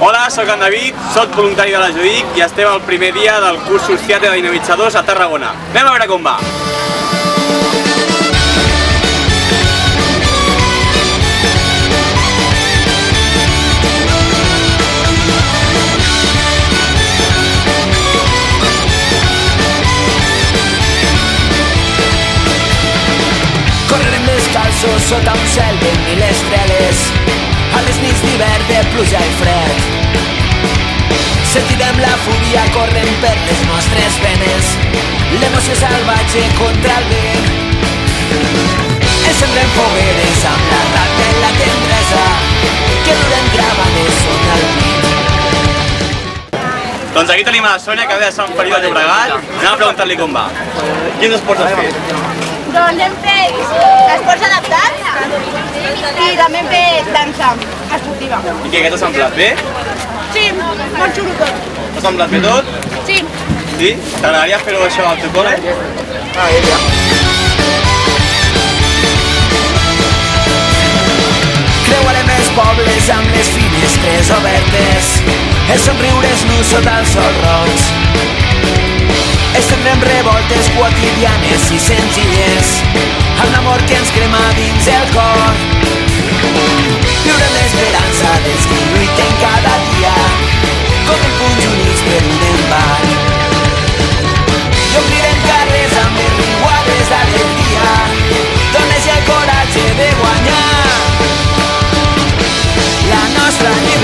Hola, soc en David, soc voluntari de la JUDIC i estem al primer dia del curs Societat de Dinamitzadors a Tarragona. Anem a veure com va! Correrem descalços sota un cel de mil estrelles, a les nits d'hivern de pluja i fred. Sentirem la fúria corrent per les nostres venes, l'emoció salvatge contra el vent. Encendrem fogueres amb la ràbia i la tendresa que duren gravades sota el pit. Doncs aquí tenim a la Sònia, que ve de Sant Feliu de Llobregat. Anem a preguntar-li com va. Quins esports has fet? Doncs hem fet esports adaptats i també hem fet dansa esportiva. I què t'ha semblat bé? Sí, molt xulo tot. T'ha semblat bé tot? Sí. Sí? T'agradaria fer-ho això al teu col·le? Creuarem els pobles amb les finestres obertes, els somriures nus sota el sol roig. Estendrem revoltes quotidianes i senzilles, amb l'amor que ens crema dins el cor. Viurem l'esperança dels que lluiten cada dia, com en punys units per un embat. I omplirem carrers amb les riuades d'alegria, dones i el coratge de guanyar la nostra llibertat.